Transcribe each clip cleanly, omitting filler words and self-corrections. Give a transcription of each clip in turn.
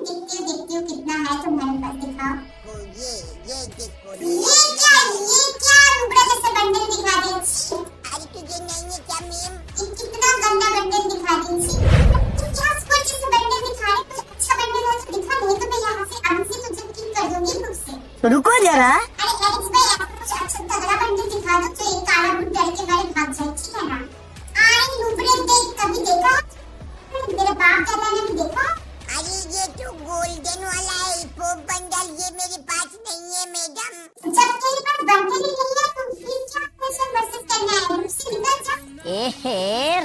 देखती हूँ कितना है तुम्हारे पास, दिखाओ। ये देखो। ये क्या नुबड़ा जैसा बंडल दिखा दी। अरे तुझे नहीं है क्या मेम? ये कितना गंदा बंडल दिखा दी। तुम क्या स्पोर्ट जैसा बंडल दिखा रहे? कुछ अच्छा बंडल है तो दिखा, नहीं तो मैं यहाँ से आंसर तुझे किक कर दूंगी खुद से। रुको जरा। अरे एलेक्स भाई, आपको कुछ अच्छा तगड़ा बंडल दिखा दो जो एक काला भूत डर के मारे भाग जाए, ठीक है ना? आए नुबड़े देख, कभी देखा? मेरे बाप दादा ने भी देखा। अरे ये तो गोल्डन वाला है हिप-हॉप बंडल, ये मेरे पास नहीं है मैडम। जब तेरे पास बंडल ही नहीं है तो फिर क्या क्वेश्चन वर्सेस करना है? मुझसे निकल जा। एहे,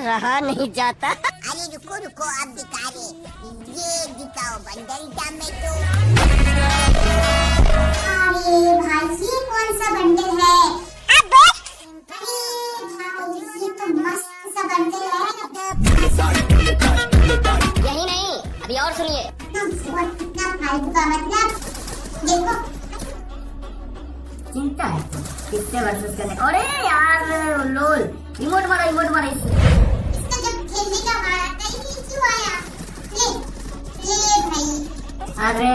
रहा नहीं जाता। अरे रुको अब दिखा रहे, ये दिखाओ बंडल टमेटो। अरे भाई, ये कौन सा बंडल है? अरे भाई, ये तो मस्त सा बंडल है। यही नहीं, अभी और सुनिए। कितना फालतू का, मतलब देखो। चिंता है किससे वर्सेस करने। अरे यार लोल, इमोट मारा इससे। इसका जब खेलने का वाला आता है, ये क्यों आया? ले भाई। अरे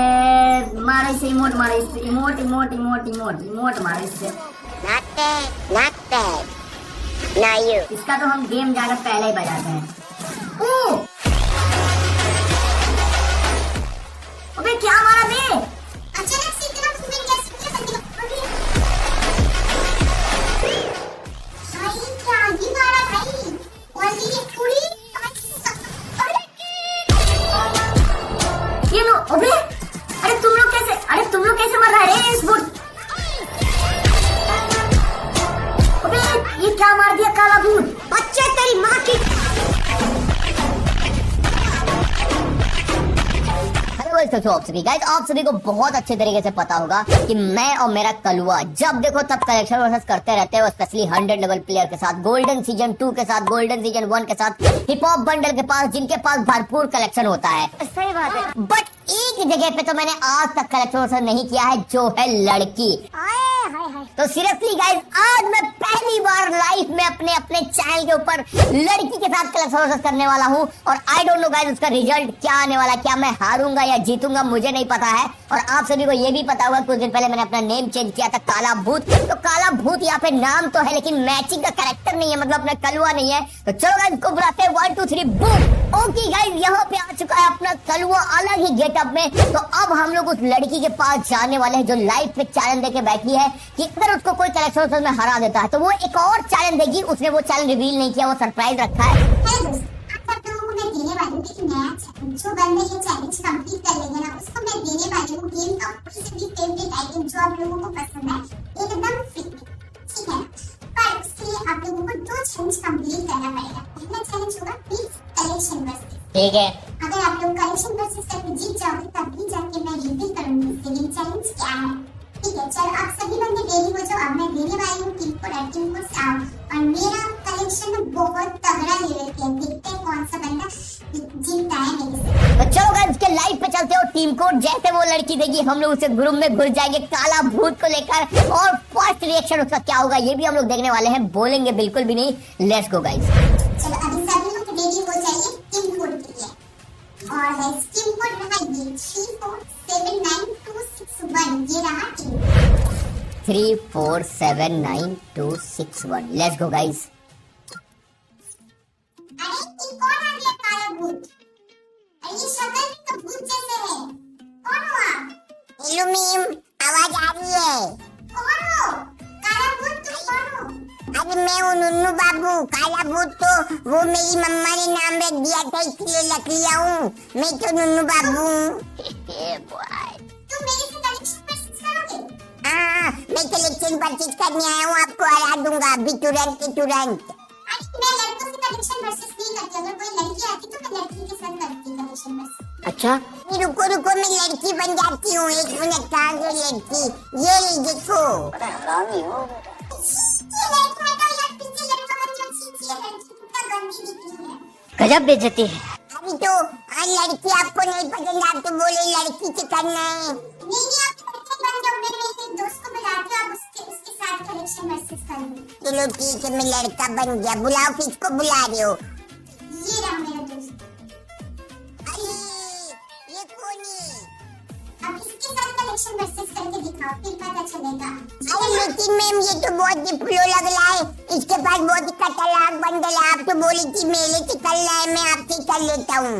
मारे से इमोट मारे इससे, इमोट मारे इससे। Not bad. Now you. इसका तो हम गेम जाकर पहले ही बजाते हैं। ओ! अबे क्या मारा बे? अचानक से इतना मूवमेंट कैसे किया बंदे को? भाई क्या ही मारा भाई, और ये पूरी ये लो। अबे अरे तुम लोग कैसे मर रहे हैं इस भूत? अबे ये क्या मार दिया काला भूत? बच्चे तेरी माँ की। तो आप सभी को बहुत अच्छे तरीके से पता होगा कि मैं और मेरा कलुआ जब देखो तब कलेक्शन वर्सेस करते रहते हैं, स्पेशली 100 लेवल प्लेयर के साथ, गोल्डन सीजन 2 के साथ, गोल्डन सीजन 1 के साथ, हिप हॉप बंडल के पास, जिनके पास भरपूर कलेक्शन होता है। सही बात है। बट एक जगह पे तो मैंने आज तक कलेक्शन वर्सेस नहीं किया है, जो है लड़की। तो सीरियसली गाइस, आज मैं पहली बार लाइफ में अपने चैनल के ऊपर लड़की के साथ कलेक्शन वर्सेस करने वाला हूँ। और आई डोंट नो गाइस उसका रिजल्ट क्या आने वाला, क्या मैं हारूंगा या जीतूंगा मुझे नहीं पता है। और आप सभी को ये भी पता होगा कुछ दिन पहले मैंने अपना नेम चेंज किया था काला भूत। तो काला भूत यहाँ पे नाम तो है, लेकिन मैचिंग का कैरेक्टर नहीं है, मतलब अपना कलुआ नहीं है। तो चलो गाइस इसको बुलाते हैं 1 2 3 बूम। ओके गाइस, यहाँ पे आ चुका है अपना कलुआ अलग ही गेटअप में। तो अब हम लोग उस लड़की के पास जाने वाले हैं जो लाइव पे चैलेंज देके बैठी है कि अगर उसको कोई कलेक्शन में हरा देता है तो वो एक और चैलेंज देगी। उसने वो चैलेंज रिवील नहीं किया, वो सरप्राइज रखा है। जो बंदे ये चैलेंज कंप्लीट कर लेंगे ना, उसको मैं देने वाली हूँ गेम का सभी फेवरेट आइटम जो आप लोगों को पसंद है, एकदम फ्री, ठीक है? पर उसके लिए आप लोगों को 2 चैलेंज कंप्लीट करना पड़ेगा। पहला चैलेंज होगा प्लीज कलेक्शन वर्सेस। ठीक है, अगर आप लोग कलेक्शन वर्सेस करके जीत जाओगे तब भी जाके मैं रिवील करूंगी सेकंड चैलेंज क्या है, ठीक है? चलो आप सभी बंदे रेडी हो जाओ, अब मैं देने वाली हूँ टीम को साउंड। और मेरा कलेक्शन में बहुत तगड़ा लेवल पे है, देखते हैं कौन सा बंदा जीतता है मेरे से। तो चलो गाइस उसके लाइव पे चलते हो। टीम कोड जैसे वो लड़की देगी हम लोग उसे ग्रुप में घुस जाएंगे काला भूत को लेकर, और फर्स्ट रिएक्शन उसका क्या होगा ये भी हम लोग देखने वाले हैं, बोलेंगे बिल्कुल भी नहीं। Let's go guys. चलो अभी सभी लोग रेडी हो जाइए टीम कोड के लिए। और है टीम कोड रहा ये 3479261, ये रहा टीम 3479261। Let's go guys. अरे ये कौन आ गया काला भूत? अरे ये शक्ल भी तो भूत जैसे है, कौन हो आप? हेलो मीम, आवाज आ रही है? कौन हो काला भूत, तुम कौन हो? अरे मैं हूँ नुन्नू बाबू। काला भूत तो वो मेरी मम्मा ने नाम रख दिया था, इसलिए लग लिया हूँ। मैं तो नुन्नू बाबू हूँ। तुम मेरे से कलेक्शन परचेज करोगे? हाँ, मैं कलेक्शन परचेज करने आया हूँ, आपको हरा दूंगा अभी तुरंत के तुरंत। अरे मैं लड़कों से कलेक्शन परचेज नहीं करती, अगर कोई लड़की आती तो मैं लड़की के साथ करती कलेक्शन परचेज। अच्छा रुको मैं लड़की बन जाती हूँ, 1 मिनट। कहाँ गई लड़की? ये देखो। ये लड़का है तो यार, पीछे लड़का बन जो चीज ये लड़की कितना गंदी दिखती है। गजब बेइज्जती है। अभी तो लड़की आपको नहीं पसंद, आप तो बोले लड़की से करना है। नहीं आप लड़के बन जाओ, मेरे एक दोस्त को बुला के आप उसके साथ कलेक्शन परचेज कर लो। चलो ठीक है, मैं लड़का बन गया। बुलाओ, किसको बुला रहे हो? ये रहा मेरा दोस्त। अरे ये कौन अब इसके साथ कलेक्शन वर्सेस करके दिखाओ, फिर पता चलेगा। अरे लेकिन मैम ये तो बहुत ही फ्लो लग रहा है, इसके पास बहुत ही खतरनाक बंडल है। आप तो बोली थी मेले से कर रहा है, मैं आपसे कर लेता हूँ।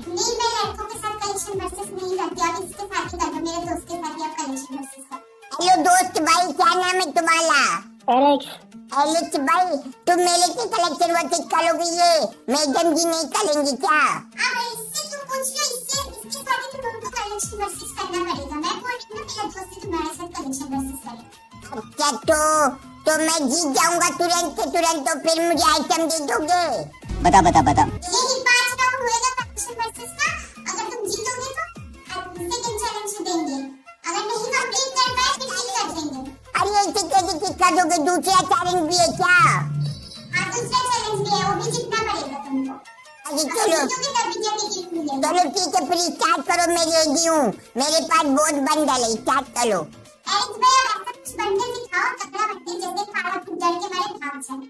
नहीं, मैं लड़कों के साथ कलेक्शन वर्सेस नहीं करती, आप इसके साथ ही कर दो, मेरे दोस्त के साथ ही आप कलेक्शन वर्सेस करो। हेलो दोस्त भाई, क्या नाम है तुम्हारा? एलेक्स भाई, तुम मेले के कलेक्शन वर्सेस करोगे? ये मैडम जी नहीं करेंगी क्या? अब इससे तुम पूछ लो, इसके साथ ही तुमको कलेक्शन वर्सेस करना पड़ेगा। मैं बोल रही हूँ मेरा दोस्त तुम्हारे साथ कलेक्शन वर्सेस करे। क्या तो मैं जीत जाऊंगा तुरंत के तुरंत, तो फिर मुझे आइटम दे दोगे? बता। यही 5 राउंड होएगा कलेक्शन वर्सेस का। अगर तुम जीतोगे तो सेकंड चैलेंज देंगे, अगर नहीं कंप्लीट कर पाए फिर नहीं कर देंगे। अरे ऐसे कैसे किसका दोगे? दूसरा चैलेंज भी है क्या? हाँ, दूसरा चैलेंज भी है, वो भी जीतना पड़ेगा तुमको। अरे चलो जीतोगे तभी जाके गिफ्ट मिलेगा। चलो ठीक है, फिर स्टार्ट करो। मैं रेडी हूँ, मेरे पास बहुत बंडल है, स्टार्ट करो। एलेक्स भाई, अब ऐसा कुछ बंडल दिखाओ तगड़ा बंडल, जैसे काला भूत डर के मारे भाग जाए।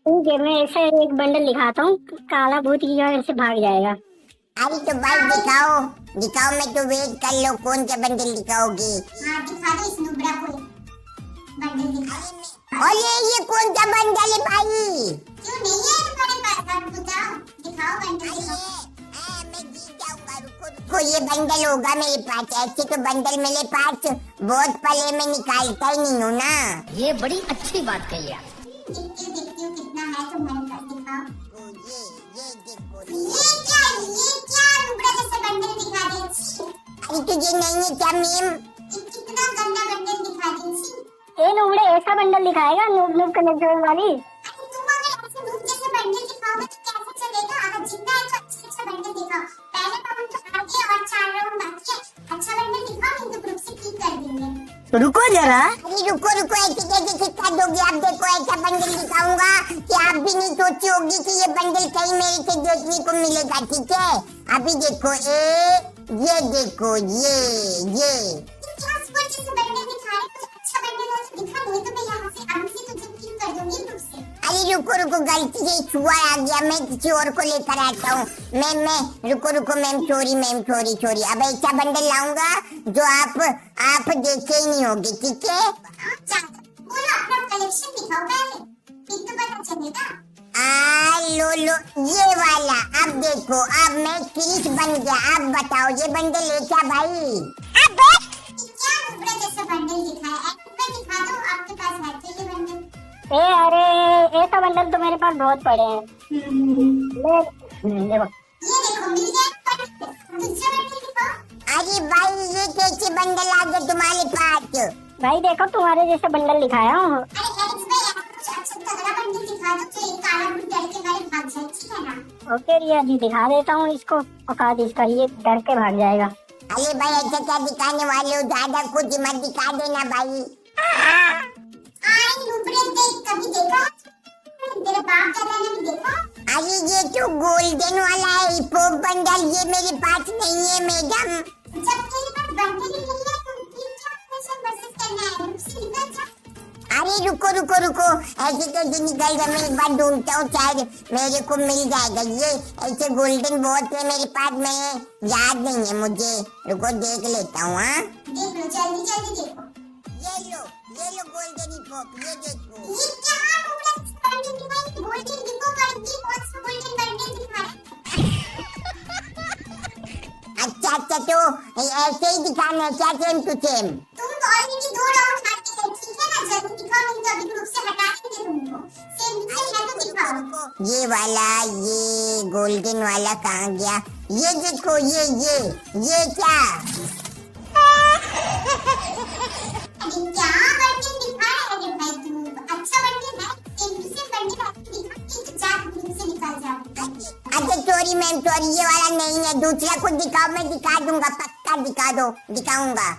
ठीक है, मैं ऐसा एक बंडल दिखाता हूँ, काला भूत की जगह से भाग जाएगा। अरे तो भाई दिखाओ, मैं तो वेट कर लो, कौन सा बंडल दिखाओगी? हाँ, दिखा दो इस नुबड़ा को बंडल दिखा। अरे ये कौन सा बंडल है भाई? क्यों नहीं है तुम्हारे पास? अब बताओ, दिखाओ बंडल दिखाओ। मैं जीत जाऊंगा, रुको ये बंडल होगा मेरे पास। ऐसे तो बंडल मेरे पास बहुत पहले में निकालता ही नहीं हूँ ना। ये बड़ी अच्छी बात कही आप। देखती हूँ कितना है तुम्हारे पास, दिखाओ। ये देखो, ये क्या नुबड़ा जैसा बंडल दिखा रही है? अरे तुझे नहीं है क्या मीम? कितना गंदा बंडल दिखा रही है। ये नुबड़े ऐसा बंडल दिखाएगा, नूब कलेक्शन वाली। अरे तुम अगर ऐसे धूप जैसे बंडल दिखाओगे तो कैसे चलेगा? अगर जितना है तो अच्छा बंडल दिखाओ। पहले राउंड तो आगे और 4 राउंड बाकी है। अच्छा बंडल दिखाओ, नहीं तो ग्रुप से किक कर देंगे। रुको जरा। अरे रुको ऐसे कैसे सिक्का दोगे? आप देखो ऐसा बंडल दिखाऊंगा कि आप भी नहीं सोची होगी कि ये बंडल कहीं मेरे से देखने को मिलेगा, ठीक है? अभी देखो, ये देखो, ये क्या सुपर जैसे बंडल दिखा रहे हो? कुछ अच्छा बंडल हो तो दिखा, नहीं तो मैं यहाँ से आराम से तुझे किक कर दूंगी ग्रुप से। अरे रुको गलती से छुआ आ गया, मैं किसी और को लेकर आता हूँ। मैं रुको मैम, सॉरी। अब ऐसा बंडल लाऊंगा जो आप देखे ही नहीं होगे, ठीक है? बोलो अपना कलेक्शन दिखाओ पहले, फिर तो पता चलेगा। लो ये वाला। अब देखो, अब मैं क्रिस बन गया। अब बताओ ये बंडल है क्या भाई? क्या नुबड़ा जैसा बंडल दिखाया? एक दिखा दो, आपके पास है तो ये बंडल। अरे ऐसा बंडल तो मेरे पास बहुत पड़े हैं। देखो, ये देखो मिल गया। दूसरा बंडल दिखाओ। अरे भाई ये कैसे बंडल आ गए तुम्हारे पास? भाई देखो तुम्हारे जैसे बंडल दिखाया हूँ। अरे एलेक्स भाई, आप कुछ अच्छा तगड़ा बंडल दिखा दो जो एक काला भूत डर के मारे भाग जाए, ठीक है ना? ओके रिया जी, दिखा देता हूँ इसको। औकात इसका, ये डर के भाग जाएगा। अरे भाई ऐसा क्या दिखाने वाले हो? ज्यादा कुछ मत दिखा देना भाई। नुबड़े देख, कभी देखा? तेरे बाप दादा ने भी देखा? अरे ये तो गोल्डन वाला है, हिप हॉप बंडल। ये मेरे पास नहीं है मैडम। जब तेरे पास बंडल ही नहीं है तो फिर क्या कलेक्शन वर्सेस करना है? ग्रुप से निकल जा। अरे रुको ऐसे कैसे निकल गया? मैं एक बार ढूंढता हूँ, शायद मेरे को मिल जाएगा। ये ऐसे गोल्डन बहुत है मेरे पास, मैं याद नहीं है मुझे। रुको देख लेता हूँ। हाँ देख लो, जल्दी देखो। ये लो गोल्डन हिप हॉप, ये देखो। ये क्या नुबड़ा बंडल दिखाया? गोल्डन दिखो पर ये कौन सा गोल्डन बंडल दिखा रहा है? अच्छा तो ऐसे ही दिखाना है क्या? Same to same. तुम तो ऑलरेडी 2 राउंड हार गए, ठीक है ना? जल्दी दिखाओ, नहीं तो अभी ग्रुप से हटा देंगे तुमको। सेम है तो दिखाओ। ये वाला, ये गोल्डन वाला कहाँ गया? ये देखो, ये क्या? अरे क्या बंडल दिखा रहा है भाई तू? अच्छा बंडल है, सेम बंडल है, दिखा के जा ग्रुप से निकल जा। अच्छा सॉरी मैम, सॉरी, ये वाला नहीं है। दूसरा कुछ दिखाओ, मैं दिखा दूंगा, पक्का दिखाऊंगा।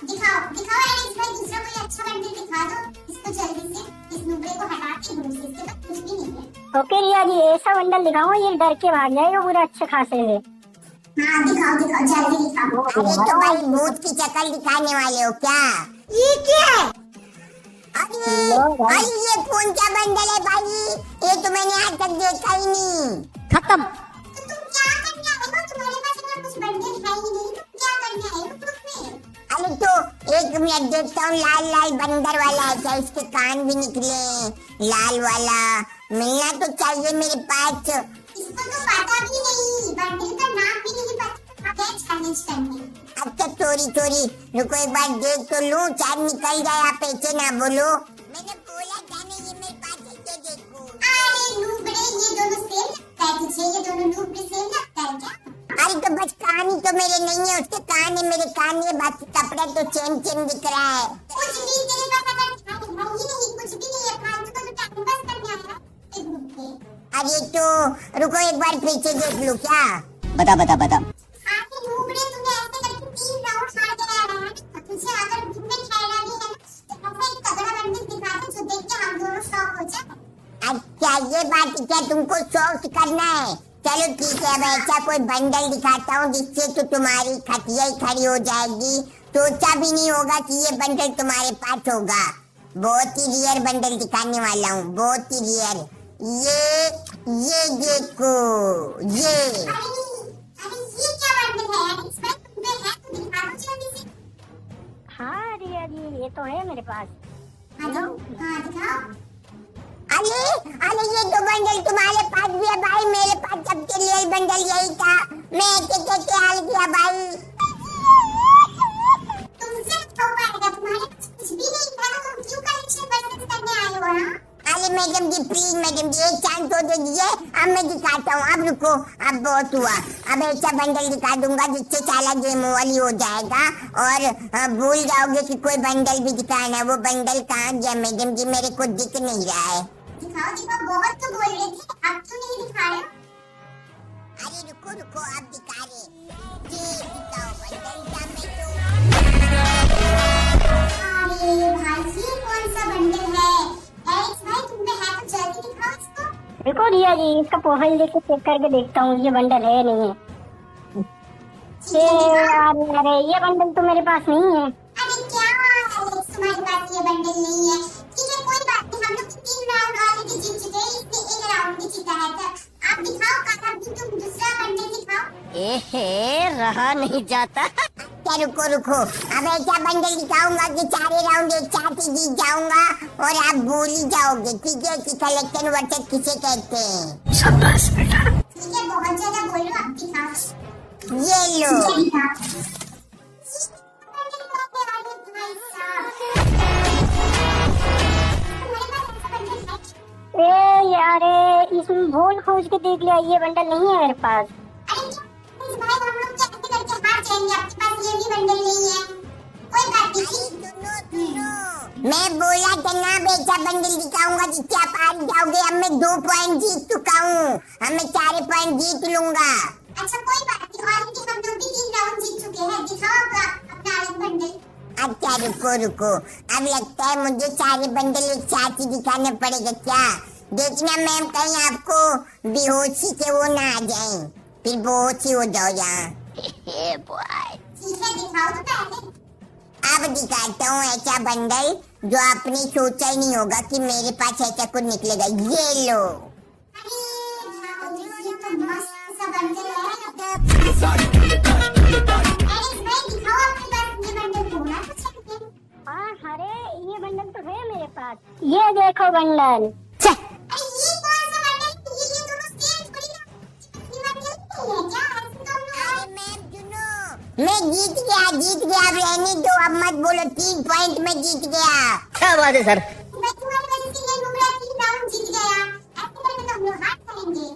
दिखाओ एलेक्स भाई, दूसरा कोई अच्छा बंडल दिखा दो इसको जल्दी से। इस नुबड़े को हटा के ग्रुप से, इसके पास कुछ भी नहीं है। ओके रिया जी, ऐसा बंडल दिखाओ ये डर के भाग जाएगा पूरा अच्छे खासे से। हाँ दिखाओ, जल्दी दिखाओ। अरे तो भाई भूत की शक्ल दिखाने वाले हो क्या? ये क्या है? अरे ये कौन सा बंडल है भाई? ये तो मैंने आज तक देखा ही नहीं। खत्म। तो तुम क्या करने आए हो? तुम्हारे पास इतना कुछ बंडल है एक मिनट देखता हूँ, लाल लाल बंदर वाला है क्या? इसके कान भी निकले लाल वाला, मिलना तो चाहिए मेरे पास। इसको तो पता भी नहीं, बंडल का नाम भी नहीं पता, क्या चैलेंज करने। अच्छा चोरी, रुको एक बार देख तो लूं, चार निकल जाए, आप ऐसे ना बोलो। मैंने बोला था ना ये मेरे पास है, देखो। अरे नूबड़े, ये दोनों सेम लगता है तुझे? ये दोनों नूबड़े सेम लगता है क्या? अरे तो बस कान ही तो मेरे नहीं है, उसके कान है, मेरे कान है, बाकी कपड़ा तो चेन दिख रहा है। कुछ भी तेरे पास अगर है नहीं, कुछ भी नहीं है, फालतू का तो टाइम पास करने आया है ग्रुप पे। अरे तो रुको एक बार पीछे देख लूं क्या? बता। आखिर नूबड़े तुम्हें ऐसे करके 3 राउंड हार गया है। तुझे अगर दिन में खेलना भी है तो ऐसा एक तगड़ा बंडल दिखा दे जो देख के हम दोनों शॉक हो जाए। अच्छा ये बात क्या तुमको शौक करना है? चलो ठीक है, अब ऐसा कोई बंडल दिखाता हूँ जिससे तो तुम्हारी खटिया ही खड़ी हो जाएगी। सोचा भी नहीं होगा कि ये बंडल तुम्हारे पास होगा। बहुत ही रियर बंडल दिखाने वाला हूँ, बहुत ही रियर। ये देखो, ये अरे ये क्या बंडल है यार? इसमें तुम्हें है तो दिखा दो जल्दी से। हाँ रिया जी, ये तो है मेरे पास। हाँ दिखाओ। अरे ये दो बंडल तुम्हारे पास भी है भाई, मेरे पास सबके लिए बंडल यही था। मैं कैसे हाल किया भाई? तुमसे हो पाएगा, तुम्हारे पास कुछ भी नहीं था तो तुम क्यों कलेक्शन परचेज करने आए हो? हाँ अरे मैडम जी प्लीज, मैडम जी एक चांस तो दे दीजिए, अब मैं दिखाता हूँ। अब रुको, अब बहुत हुआ, अब ऐसा बंडल दिखा दूंगा जिससे साला गेम वाली हो जाएगा और भूल जाओगे कि कोई बंडल भी दिखाना है। वो बंडल कहाँ गया मैडम जी? मेरे को दिख नहीं रहा है। दिखाओ, बहुत तो बोल रहे थे, अब तो नहीं दिखा रहे। अरे रुको अब दिखा रहे। ये दिखाओ बंडल का मैं तो। अरे भाई ये कौन सा बंडल है? एलेक्स भाई तुम पे है तो जल्दी दिखाओ इसको। देखो रिया जी, इसका प्रोफाइल देख के चेक करके देखता हूँ ये बंडल है नहीं है। अरे ये बंडल तो मेरे पास नहीं है। अरे क्या एलेक्स, तुम्हारे पास ये बंडल नहीं है? ठीक है कोई बात नहीं, हम लोग 3 राउंड ऑलरेडी जीत चुके हैं, इसने 1 राउंड भी जीता है। तो आप दिखाओ काका, तुम दूसरा बंडल दिखाओ। एहे, रहा नहीं जाता। क्या रुको, अब ऐसा बंडल दिखाऊंगा कि 4 राउंड एक साथ ही जीत जाऊंगा और आप भूल ही जाओगे, ठीक है, कि कलेक्शन वर्सेस किसे कहते हैं। शाबाश बेटा। ठीक है बहुत ज्यादा बोल रहे हो, आप दिखाओ। ये लो। ए यार, इसमें भूल खोज के देख लिया, ये बंडल नहीं है मेरे पास। मैं बोला था ना बेचा बंडल दिखाऊंगा जिससे आप हार जाओगे। अब मैं 2 पॉइंट जीत चुका हूँ, अब मैं 4 पॉइंट जीत लूंगा। अच्छा कोई बात नहीं, ऑलरेडी हम लोग भी 3 राउंड जीत चुके हैं। दिखाओ अपना एक बंडल। अच्छा रुको, अब लगता है मुझे सारे बंडल एक साथ ही दिखाने पड़ेगा क्या? देखना मैम कहीं आपको बेहोशी से वो ना आ जाए, फिर बेहोशी हो जाओ यहाँ। ठीक है दिखाओ तो पहले। अब दिखाता हूँ ऐसा बंडल जो आपने सोचा ही नहीं होगा कि मेरे पास ऐसा कुछ निकलेगा। ये लो। अरे ये तो मस्त सा बंडल है। एलेक्स भाई दिखाओ अपने पास ये बंडल होना तो चाहिए। हाँ अरे ये बंडल तो है मेरे पास, ये देखो बंडल। अरे ये कौन सा बंडल? ये दोनों सेम थोड़ी ना, ये बंडल नहीं है क्या? ऐसे तो हम लोग। अरे मैम सुनो, मैं जीत गया। अब रहने दो, अब मत बोलो, 3 पॉइंट में जीत गया। क्या बात है सर? मैं तुम्हारी वजह से ये नुबड़ा 3 राउंड जीत गया। ऐसे करके तो हम लोग हार करेंगे।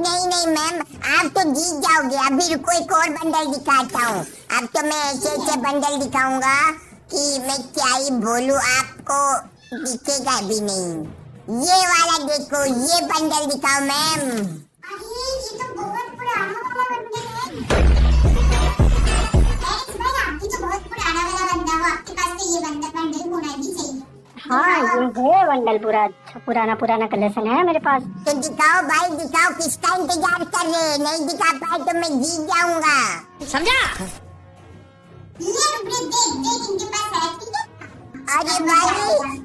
नहीं मैम, आप तो जीत जाओगे। अभी रुको एक और बंडल दिखाता हूँ। अब तो मैं ऐसे बंडल दिखाऊंगा कि मैं क्या ही बोलूँ, आपको दिखेगा भी नहीं। ये वाला देखो, ये बंडल दिखाओ मैम। अरे ये तो बहुत पुराना वाला बंडल है। एलेक्स भाई आप भी तो बहुत पुराना वाला बंदा हो, आपके पास तो ये बंडल होना भी चाहिए। हाँ ये है बंडल, पूरा अच्छा पुराना कलेक्शन है मेरे पास। तो दिखाओ भाई दिखाओ, किसका इंतजार कर रहे हैं? नहीं दिखा पाए तो मैं जीत जाऊंगा, समझा? ये रुपये देख इनके पास है, ठीक है? अरे भाई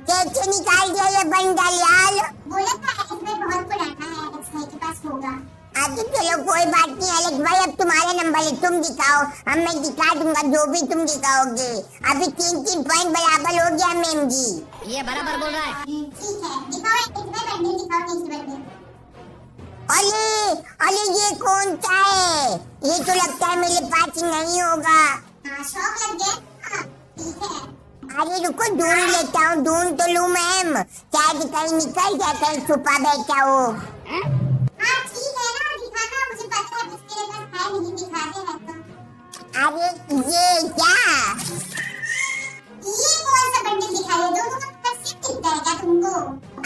कैसे निकाल दिया ये बंडल यार? बोला था एलेक्स भाई बहुत पुराना है, एलेक्स भाई के पास होगा। अच्छा चलो कोई बात नहीं एलेक्स भाई, अब तुम्हारा नंबर है, तुम दिखाओ, अब मैं दिखा दूंगा जो भी तुम दिखाओगे। अभी 3-3 पॉइंट बराबर हो गया मैम जी। ये बराबर बोल रहा है। ठीक है, दिखाओ एक बंडल दिखाओ, नेक्स्ट बंडल। अरे अरे ये कौन सा है? ये तो लगता है मेरे पास नहीं होगा। हाँ, शौक लग गया। हाँ, ठीक है। अरे रुको ढूंढ लेता हूँ, ढूंढ तो लूँ मैम, शायद कहीं निकल जाए, कहीं छुपा बैठा हो। हाँ ठीक है ना, दिखाना, मुझे पता है बस तेरे पास है नहीं, दिखाते हैं तो। अरे ये क्या? ये कौन सा बंडल दिखाई दो, दोनों का सेम दिखता है क्या तुमको?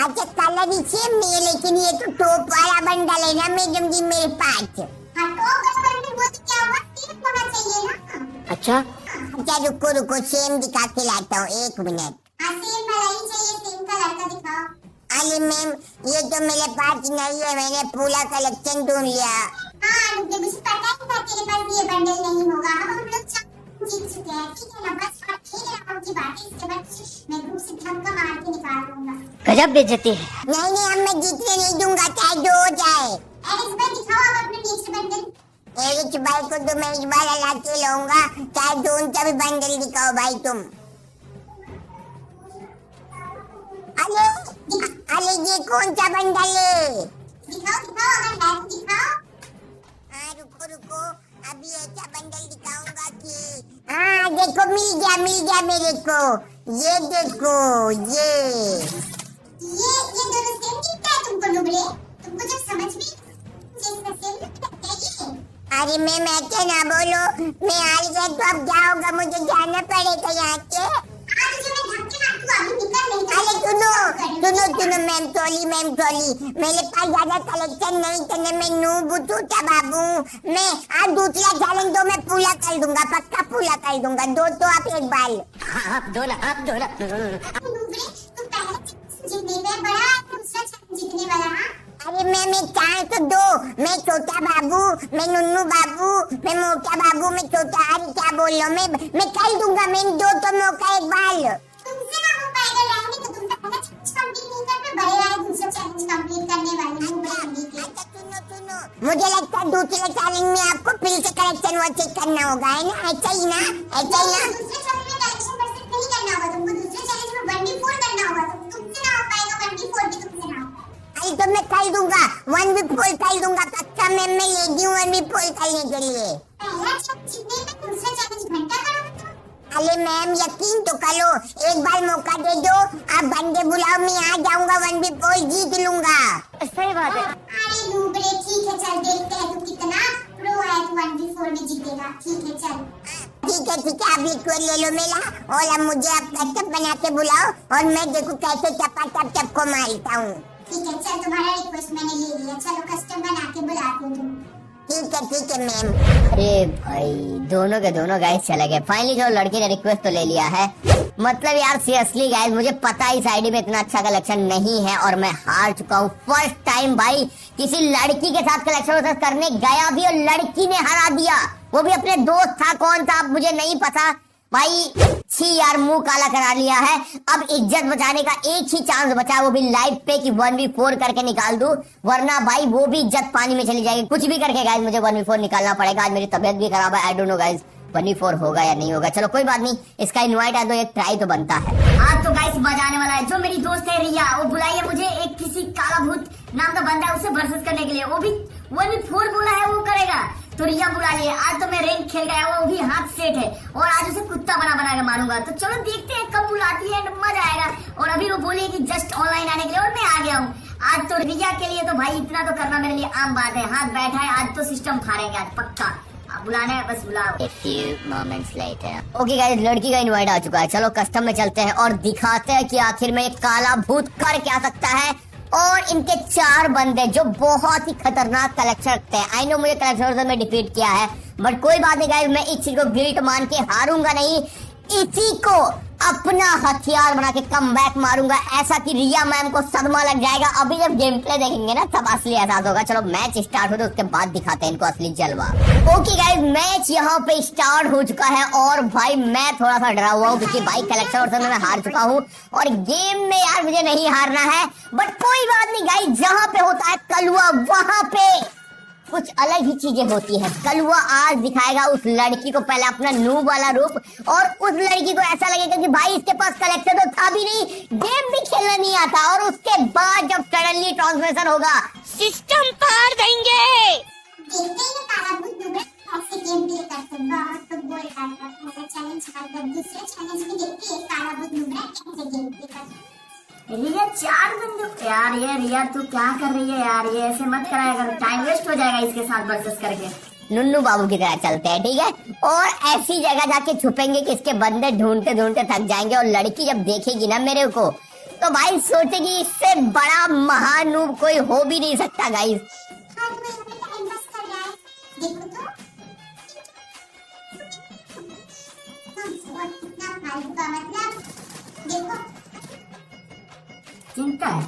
अच्छा कलर ही सेम नहीं है, लेकिन ये तो टॉप वाला बंडल है ना मैडम जी मेरे पास। हाँ, टॉप वाला बंडल वो तो क्या हुआ, सेम होना चाहिए ना। अच्छा अच्छा रुको सेम दिखा के लाता हूँ, 1 मिनट। हाँ, सेम वाला ही चाहिए, सेम कलर का दिखाओ। अरे मैम ये तो मेरे पास नहीं है, मैंने पूरा कलेक्शन ढूंढ लिया। हाँ, रुक जा, मुझे पता ही था तेरे पास ये बंडल नहीं होगा। अब हम लोग जीत चुके हैं, ठीक है ना, बस आप खेल रहा की बात है, इसके बाद मैं ग्रुप से धक्का मार के निकाल दूंगा। गजब बेइज्जती है। नहीं अब मैं जीतने नहीं दूंगा, चाहे जो हो जाए। एलेक्स भाई दिखाओ अब अपना नेक्स्ट बंडल। एलेक्स भाई को तो मैं इस बार हरा के लाऊंगा, चाहे जो सा भी बंडल दिखाओ भाई तुम। अरे अरे ये कौन सा बंडल है? दिखाओ दिखाओ, अगर है तो दिखाओ। हाँ रुको अभी ऐसा बंडल दिखाऊंगा कि हाँ देखो मिल गया मेरे को, ये देखो ये दोनों सेम दिखता है तुमको लुबड़े, तुमको जब समझ में जिसका सेम दिखता है ये। अरे मैम ऐसे ना बोलो, मैं हार गया तो अब क्या होगा, मुझे जाना पड़ेगा यहाँ से। आज जो मैं धक्के मारूंगा अभी निकल नहीं। अरे सुनो मैम सॉरी, मेरे पास ज्यादा कलेक्शन नहीं करने में नूब था बाबू। मैं आज दूसरा चैलेंज तो मैं पूरा कर दूंगा, पक्का पूरा कर दूंगा, दो तो आप एक बार। आप दो ना। लुबड़े तुम पहले जीतने में बड़ा, दूसरा जीतने वाला। हाँ, अरे मैम एक चांस तो दो, मैं छोटा बाबू, मैं नुन्नू बाबू, मैं मोटा बाबू, मैं छोटा, अरे क्या बोल रहा हूँ, मैं कर दूंगा, मैं दो तो मौका एक बार। तुमसे ना हो पाएगा, रहने तो तुम पहला चैलेंज कंप्लीट नहीं कर पाए, बड़े वाले दूसरा चैलेंज कंप्लीट करने वाले हैं लुबड़े हिंदी के। अच्छा सुनो, मुझे लगता है दूसरे चैलेंज में आपको फिर से कलेक्शन वो चेक करना होगा, है ना? ऐसा ही ना? दूसरे चैलेंज में कलेक्शन परसेंट नहीं करना होगा तुमको, दूसरे चैलेंज में 1v4 करना होगा। तुमसे ना हो पाएगा 1v4 भी, तुमसे ना हो पाएगा। अरे तो मैं कर दूंगा, 1v4 कर दूंगा, पक्का मैं लेगी हूँ 1v4 करने के लिए। पहला चैलेंज जीतने में दूसरा चैलेंज घंटा करोगे तुम। अरे मैम यकीन तो करो, एक बार मौका दे दो, आप बंदे बुलाओ, मैं आ जाऊंगा, 1v4 जीत लूंगा। सही बात है। अरे लुबड़े ठीक है, चल देखते हैं तू कितना प्रो है, तू 1v4 में जीतेगा। ठीक है चल। ठीक है आप लिक्विड ले लो मेरा, और अब मुझे आप कस्टम बना के बुलाओ, और मैं देखो कैसे टपाटप सबको मारता हूँ। ठीक है चल, तुम्हारा रिक्वेस्ट मैंने ले लिया, चलो कस्टम बना के बुलाती हूँ तुम। ठीक है मैम। अरे भाई दोनों के दोनों गाइस चले गए। फाइनली जो लड़की ने रिक्वेस्ट तो ले लिया है। मतलब यार सीरियसली गाइस, मुझे पता है इस आईडी में इतना अच्छा कलेक्शन नहीं है और मैं हार चुका हूँ। फर्स्ट टाइम भाई किसी लड़की के साथ कलेक्शन करने गया भी और लड़की ने हरा दिया, वो भी अपने दोस्त था, कौन था मुझे नहीं पता भाई। छी यार, मुंह काला करा लिया है। अब इज्जत बचाने का एक ही चांस बचा, वो भी लाइव पे कि 1v4 करके निकाल दूं, वरना भाई वो भी इज्जत पानी में चली जाएगी। कुछ भी करके गाइस मुझे 1v4 निकालना पड़ेगा। आज मेरी तबीयत भी खराब है, I don't know guys 1v4 होगा या नहीं होगा। चलो कोई बात नहीं, इसका इनवाइट है तो एक ट्राई तो बनता है। आज तो गाइस मजा आने वाला है। जो मेरी दोस्त है रिया, वो बुलाइए मुझे, एक किसी काला भूत नाम का बंदा है, उसे वर्सेस करने के लिए। वो भी 1v4 बोला है वो करेगा, तो रिया बुला लिए। आज तो मैं रैंक खेल गया, वो भी हाथ सेट है, और आज उसे कुत्ता बना के मारूंगा। तो चलो देखते हैं कब बुलाती है, मजा आएगा। और अभी वो बोली कि जस्ट ऑनलाइन आने के लिए, और मैं आ गया हूँ। आज तो रिया के लिए तो भाई इतना तो करना मेरे लिए आम बात है। हाथ बैठा है, आज तो सिस्टम फाड़ेंगे आज पक्का। बुलाने है बस बुलाओ। A few moments later. Okay guys, लड़की का इनवाइट आ चुका है। चलो कस्टम में चलते हैं और दिखाते हैं कि आखिर में एक काला भूत कर क्या सकता है। और इनके 4 बंदे जो बहुत ही खतरनाक कलेक्शन रखते हैं। आई नो मुझे कलेक्शन में डिफीट किया है, बट कोई बात नहीं गाइस, मैं इस चीज को गिल्ट मान के हारूंगा नहीं। इसी को अपना हथियार बना के कमबैक मारूंगा, ऐसा कि रिया मैम को सदमा लग जाएगा। अभी जब गेम प्ले देखेंगे ना तब असली एहसास होगा। चलो मैच स्टार्ट हो तो उसके बाद दिखाते हैं इनको असली जलवा। ओके गाइस, मैच यहाँ पे स्टार्ट हो चुका है और भाई मैं थोड़ा सा डरा हुआ हूँ क्योंकि भाई कलेक्शन में मैं हार चुका हूँ और गेम में यार मुझे नहीं हारना है। बट कोई बात नहीं गाइस, जहाँ पे होता है कलुआ वहाँ पे कुछ अलग ही चीजें होती है। कलुआ आज दिखाएगा उस लड़की को पहले अपना नूब वाला रूप, और उस लड़की को ऐसा लगेगा कि भाई इसके पास कलेक्टर तो था भी नहीं, गेम भी खेलना नहीं आता, और उसके बाद जब सडनली ट्रांसफॉर्मेशन होगा सिस्टम पार देंगे। देखते ही काला भूत नुबड़ा ऐसे गेम प्ले करते बहुत तो बोल रहा था चैलेंज कर दूसरे चैलेंज में देखते हैं काला भूत नुबड़ा कैसे गेम प्ले करता है। रिया 4 बंदूक यार, ये रिया तू क्या कर रही है यार, ये ऐसे मत कराया कर, टाइम वेस्ट हो जाएगा इसके साथ वर्सेस करके। नुन्नू बाबू की तरह चलते हैं, ठीक है, और ऐसी जगह जाके छुपेंगे कि इसके बंदे ढूंढते ढूंढते थक जाएंगे, और लड़की जब देखेगी ना मेरे को तो भाई सोचेगी इससे बड़ा महानूब कोई हो भी नहीं सकता गाइस। हाँ तो मैं यहाँ पे टाइम पास कर रहा है, देखो तो बहुत कितना फालतू का मतलब देखो। चिंता है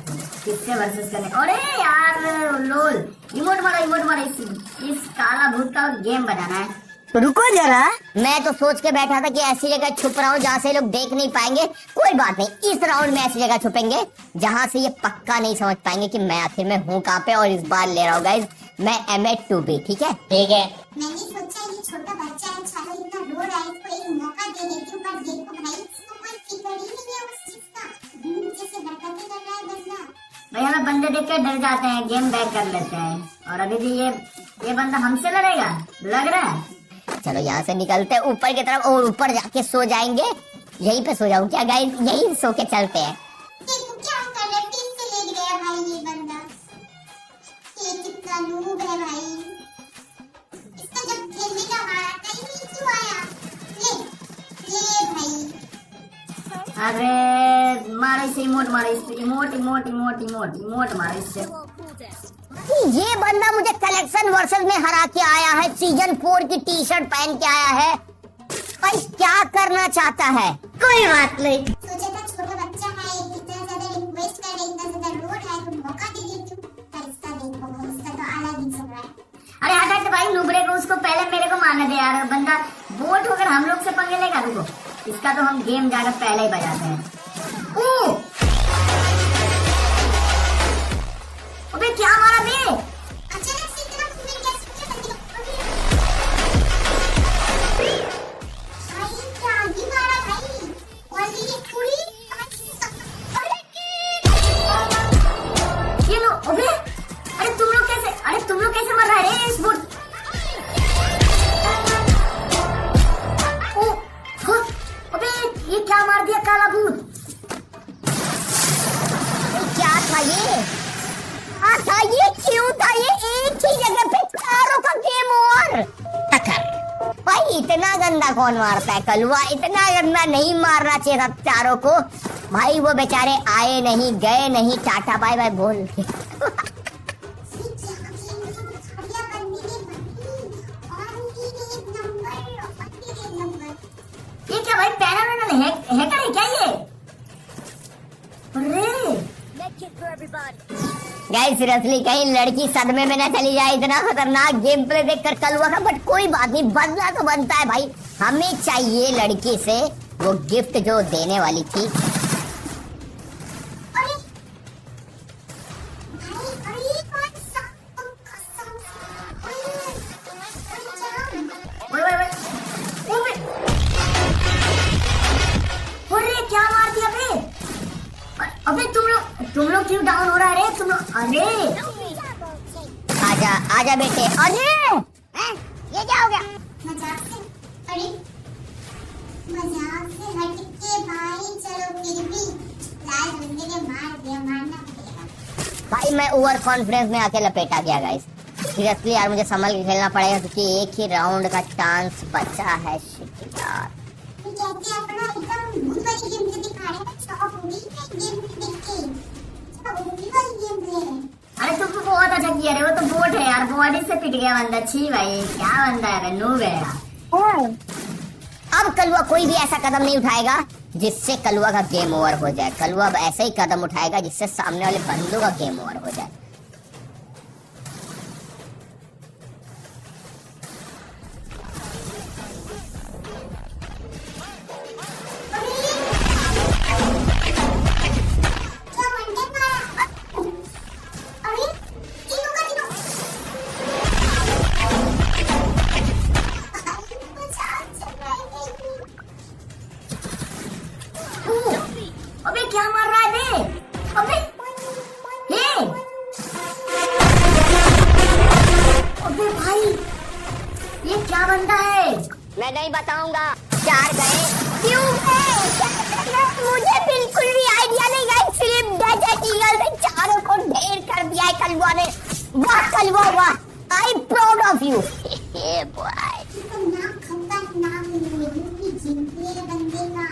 किससे वर्सेस करने। अरे यार लोल, इमोट मारा इस काला भूत का गेम बनाना है। रुको जरा, मैं तो सोच के बैठा था कि ऐसी जगह छुप रहा हूँ जहाँ से लोग देख नहीं पाएंगे। कोई बात नहीं, इस राउंड में ऐसी जगह छुपेंगे जहाँ से ये पक्का नहीं समझ पाएंगे कि मैं आखिर में हूँ कहाँ पे, और इस बार ले रहा हूँ गाइस मैं M8-2B, ठीक है। मैंने सोचा ये छोटा बच्चा है, चलो इतना रो रहा है, इसको एक मौका दे देती हूँ, पर देखो भाई इसको कोई फिक्र ही नहीं है उस चीज का, जैसे हरकतें कर रहा है बंदा। भाई हमें बंदे देख के डर जाते हैं, गेम बैक कर लेते हैं, और अभी भी ये बंदा हमसे लड़ेगा लग रहा है। चलो यहाँ से निकलते हैं ऊपर की तरफ, और ऊपर जाके सो जाएंगे। यहीं पे सो जाऊँ क्या गाइस, यहीं सो के चलते हैं। देखो क्या कर रहा है, फिर से लेट गया भाई ये बंदा, ये कितना नूब है भाई, इसका जब खेलने का बार आता है ये क्यों आया, ले भाई। अरे मारा इसे, इमोट मारा इससे, इमोट मारा इससे। ये बंदा मुझे कलेक्शन वर्सेस में हरा के आया है, सीजन 4 की टी शर्ट पहन के आया है, भाई क्या करना चाहता है। कोई बात नहीं, सोचा था छोटा बच्चा है, इतना ज्यादा रिक्वेस्ट कर रहे, इतना ज्यादा रो रहा है, तो मौका दे देती हूँ, पर इसका देखो भाई, इसका तो अलग ही चल रहा है। अरे हट भाई नुबड़े को, उसको पहले मेरे को मारने दे यार, बंदा बोट होकर हम लोग से पंगे लेगा। रुको, इसका तो हम गेम जाकर पहले ही बजाते हैं। अबे क्या मारा बे, अचानक से इतना मूवमेंट कैसे किया बंदे को? भाई क्या आगे मारा भाई, और ये पूरी ये लो। अबे अरे तुम लोग कैसे मर रहे हैं इस बोट। अबे ये क्या मार दिया काला भूत, क्या था ये, था ये क्यों था ये, एक ही जगह पे चारों का गेम ओवर। भाई इतना गंदा कौन मारता है कलुआ, इतना गंदा नहीं मारना चाहिए था चारों को। भाई वो बेचारे आए नहीं, गए नहीं, टाटा बाय बाय बोल के। ये क्या भाई पैरानॉर्मल हैकर है क्या ये। अरे गाइस सीरियसली कहीं लड़की सदमे में न चली जाए, इतना खतरनाक गेम प्ले देखकर कलुआ का, बट कोई बात नहीं, बदला तो बनता है भाई। हमें चाहिए लड़की से वो गिफ्ट जो देने वाली थी। क्या मार दिया बे। अबे तुम लोग क्यों डाउन हो रहा है रे तुम लोग। अरे आजा बेटे। अरे ये क्या हो गया। मजाक से, अरे मजाक से हट के भाई, चलो फिर भी लाल बंदे ने मार दिया, मारना पड़ेगा। भाई मैं ओवर कॉन्फिडेंस में आके लपेटा गया गाइस। सीरियसली यार मुझे संभल के खेलना पड़ेगा क्योंकि एक ही राउंड का चांस बचा है। शिट यार कहते हैं अपना एकदम भूत वाली गेम प्ले दिखा रहे हैं, शॉक हो गई गेम प्ले देख के, शॉक हो गई वाली गेम प्ले। अरे तुमको बहुत अच्छा किया रे, वो तो बोट है यार, बॉडी से पिट गया बंदा। छी भाई क्या बंदा है, नूब है यार। अब कलुआ कोई भी ऐसा कदम नहीं उठाएगा जिससे कलुआ का गेम ओवर हो जाए। कलुआ अब ऐसा ही कदम उठाएगा जिससे सामने वाले बंदों का गेम ओवर हो जाए। क्या मार रहा है बे? अबे ये अबे भाई ये क्या बंदा है? मैं नहीं बताऊंगा। 4 गए क्यों है? मुझे बिल्कुल भी आइडिया नहीं गाइस। सिर्फ डेजर्ट ईगल ने चारों को ढेर कर दिया है कलवा ने। वाह कलवा वाह, I am proud of you. ये बॉय इतना खतरनाक मूवी जिंदगी बंदे का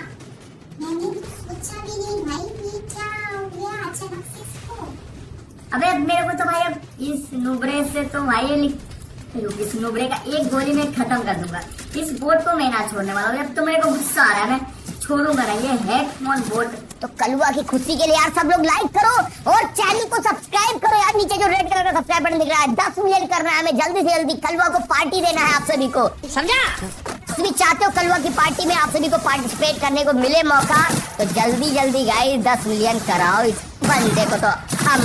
मैंने सोचा भी नहीं भाई, ये क्या हो गया अचानक से इसको। अबे मेरे को तो भाई अब इस नुब्रे से तो भाई इस नुब्रे का एक गोली में खत्म कर दूंगा। इस बोट को मैं ना छोड़ने वाला हूँ। अब तो मेरे को गुस्सा आ रहा है, मैं छोड़ूंगा ना ये हैक मोन बोट। तो कलवा की खुशी के लिए यार सब लोग लाइक करो और चैनल को सब्सक्राइब करो यार। नीचे जो रेड कलर का सब्सक्राइब बटन दिख रहा है 10 मिलियन करना है हमें जल्दी से जल्दी। कलवा को पार्टी देना है आप सभी को, समझा? तुम चाहते हो कलवा की पार्टी में आप सभी को पार्टिसिपेट करने को मिले मौका, तो जल्दी जल्दी गाइस 10 मिलियन कराओ। इस बंदे को तो हम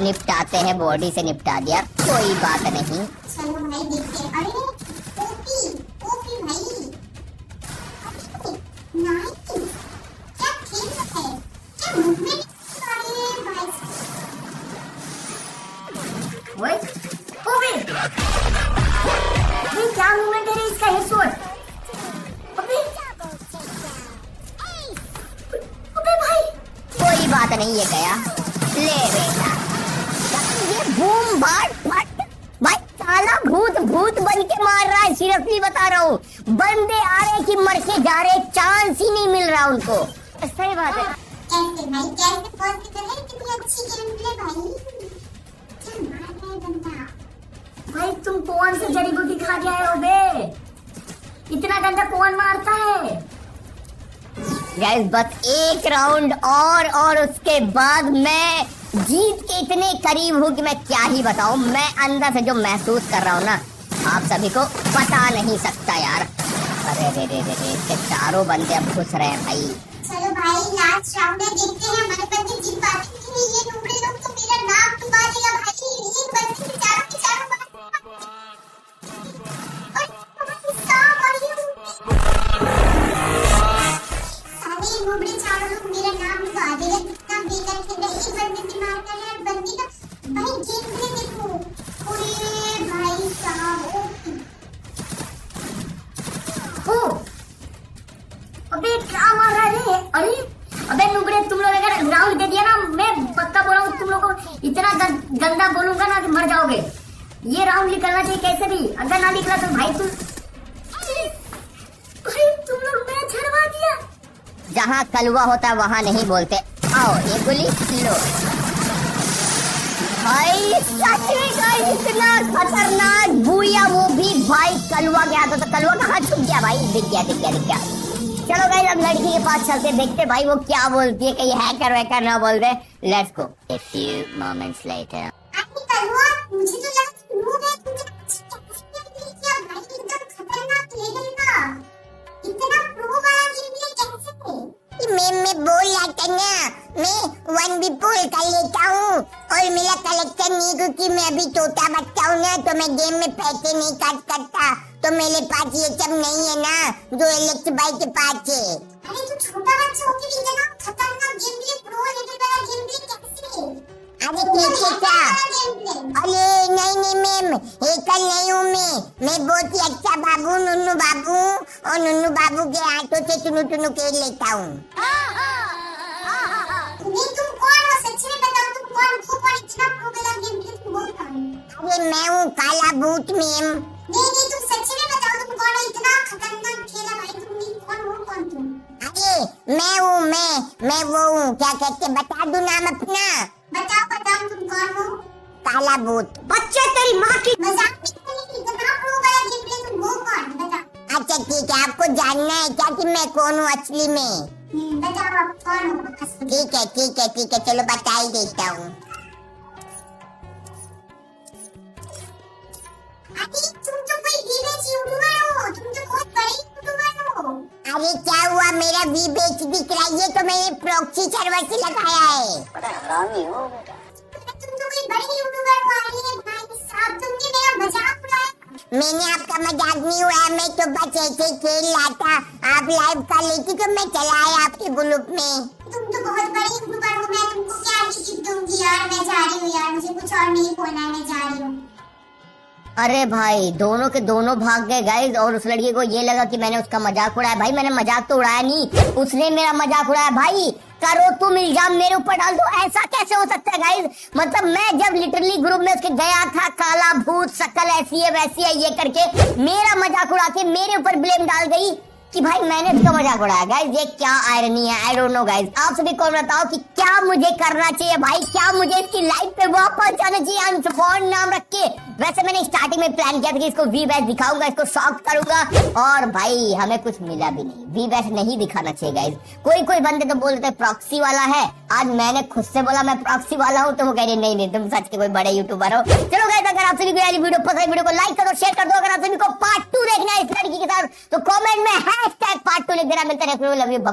निपटाते हैं, बॉडी से निपटा दिया, कोई बात नहीं। चलो भाई देखते हैं। अरे ओपी ओपी भाई नाइस, क्या खेल है, क्या मूवमेंट। अरे भाई ओए ओबे ये क्या मूवमेंट है रे इसका? हेडशॉट। अबे अबे भाई कोई बात नहीं, ये गया ले बेटा। ये बूम बाट फट भाई साला भूत भूत बन के मार रहा है। सीरियसली बता रहा हूँ, बंदे आ रहे कि मर के जा रहे, चांस ही नहीं मिल रहा उनको। सही बात है। कैसे भाई कैसे पॉसिबल है, कितनी अच्छी गेम प्ले भाई, क्या मार रहा है बंदा। भाई तुम कौन सी जड़ी बूटी खा गया है ओबे? इतना गंदा कौन मारता है? गाइस बस एक राउंड और उसके बाद मैं जीत के इतने करीब हूँ कि मैं क्या ही बताऊँ। मैं अंदर से जो महसूस कर रहा हूँ ना, आप सभी को बता नहीं सकता यार। अरे रे रे रे रे, इसके चारों बंदे अब घुस रहे हैं भाई। चलो भाई लास्ट राउंड है, देखते हैं हमारे बंदे जीत पाते कि नहीं। ये नुबड़े लोग तो मेरा नाम डुबा दिया भाई। एक बंदे के चारों और सब और ये सारे नुबड़े चारों लोग मेरा नाम डुबा देगा। कितना बेकार खेल रहा है, एक बंदे से मार कर है बंदे का भाई। गेम प्ले देखो, ओए भाई साहब ओ अबे क्या मार रहा है? अरे अबे नुबड़े तुम लोग अगर राउंड दे दिया ना, मैं पक्का बोल रहा हूँ तुम लोग को इतना गंदा बोलूंगा ना कि मर जाओगे। ये राउंड निकलना चाहिए कैसे भी, अगर ना निकला तो भाई तुम लोग मैच हरवा दिया। जहाँ कलवा होता है वहाँ नहीं बोलते। आओ ये गोली लो भाई। सच में गाइस इतना खतरनाक भूया, वो भी भाई कलवा गया था। तो कलवा कहाँ छुप गया भाई? दिख गया। चलो गाइस अब लड़की के पास चलते, देखते भाई वो क्या बोलती है, कहीं हैकर वैकर ना बोल दे। Let's go. A few moments later. आपने कलवा मुझे तो लगा नूब है, तुमने क्या भाई एकदम खतरनाक लेवल का इतना प्रो वाला गेम प्ले कैसे? मैं बोल रहा था ना, मैं 1v पुल कर लेता हूँ और मेरा कलेक्शन नहीं, क्योंकि मैं अभी छोटा बच्चा हूँ ना, तो मैं गेम में पैसे नहीं खर्च करता। तो मेरे पास ये सब नहीं है ना जो एलेक्स भाई के पास है। अरे तू छोटा बच्चा होके भी इतना खतरनाक गेम प्ले, प्रो लेवल वाला गेम प्ले कैसे? अरे कैसे क्या? अरे नहीं मैम, हैकर नहीं हूँ मैं बहुत ही अच्छा बाबू नुन्नू बाबू, और नुन्नू बाबू के हाथों से टुनु खेल लेता हूँ। तुम कौन हो? सच में बताओ तुम कौन हो? पर इतना प्रो वाला गेम प्ले तुम बहुत कौन? अरे मैं हूँ काला भूत मैम। नहीं तुम सच में बताओ तुम कौन हो? इतना खतरनाक खेला भाई तुमने, कौन हो कौन तुम? अरे मैं हूँ, मैं वो हूँ, क्या कहते, बता दूं नाम अपना? बताओ तुम कौन हो? काला भूत। बच्चे तेरी माँ की मजाक नहीं करेगी, इतना प्रो वाला गेम प्ले तुम वो कौन? बता। अच्छा ठीक है, आपको जानना है क्या कि मैं कौन हूँ असली में? बताओ आप कौन हो असली? ठीक है, चलो बता ही देता हूँ। अरे तुम तो कोई वीवेज यूट्यूबर हो, तुम तो बहुत बड़े यूट्यूबर हो। अरे क्या हुआ, मेरा वीबेच दिख रहा है? ये तो मैंने प्रॉक्सी सर्वर से लगाया है। तुम तो कोई बड़े यूट्यूबर हो। अरे भाई साहब तुमने मेरा मजाक उड़ाया। मैंने आपका मजाक नहीं उड़ाया, मैं तो बस ऐसे ही खेल रहा था। आप लाइव कर लेती तो मैं चला आया आपके ग्रुप में। तुम तो बहुत बड़ी यूट्यूबर हो, मैं तुमको क्या टिकट दूंगी यार। मैं जा रही हूँ यार, मुझे कुछ और नहीं बोलना है, मैं जा रही हूँ। अरे भाई दोनों के दोनों भाग गए गाइस, और उस लड़की को ये लगा कि मैंने उसका मजाक उड़ाया। भाई मैंने मजाक तो उड़ाया नहीं, उसने मेरा मजाक उड़ाया। भाई करो तुम इल्जाम मेरे ऊपर डाल दो, ऐसा कैसे हो सकता है गाइस? मतलब मैं जब लिटरली ग्रुप में उसके गया था, काला भूत शकल ऐसी है वैसी है ये करके मेरा मजाक उड़ा के मेरे ऊपर ब्लेम डाल गई कि भाई मैंने इसका मजाक उड़ाया। गाइस ये क्या आयरनी है, आई डोंट नो गाइस। आप सभी कौन बताओ कि क्या मुझे करना चाहिए भाई? क्या मुझे इसकी लाइफ पे वापस जाना चाहिए अनसफॉर्ड नाम रख के? वैसे मैंने स्टार्टिंग में प्लान किया था कि इसको वी बैच दिखाऊंगा, इसको शॉक करूंगा, और भाई हमें कुछ मिला भी नहीं। वी बैच नहीं दिखाना चाहिए गाइस। कोई कोई बंदे तो बोलते हैं प्रॉक्सी वाला है, आज मैंने खुद से बोला मैं प्रॉक्सी वाला हूँ, तो वो कह रहे नहीं तुम सच के कोई बड़े यूट्यूबर हो। चलो गाइस अगर आप सभी को ये वीडियो पसंद है, वीडियो को लाइक करो, शेयर कर दो। अगर आप सभी को पार्ट 2 देखना है इस लड़की के साथ तो कमेंट में #part2 लिख देना। मिलते हैं, लव यू, बाय।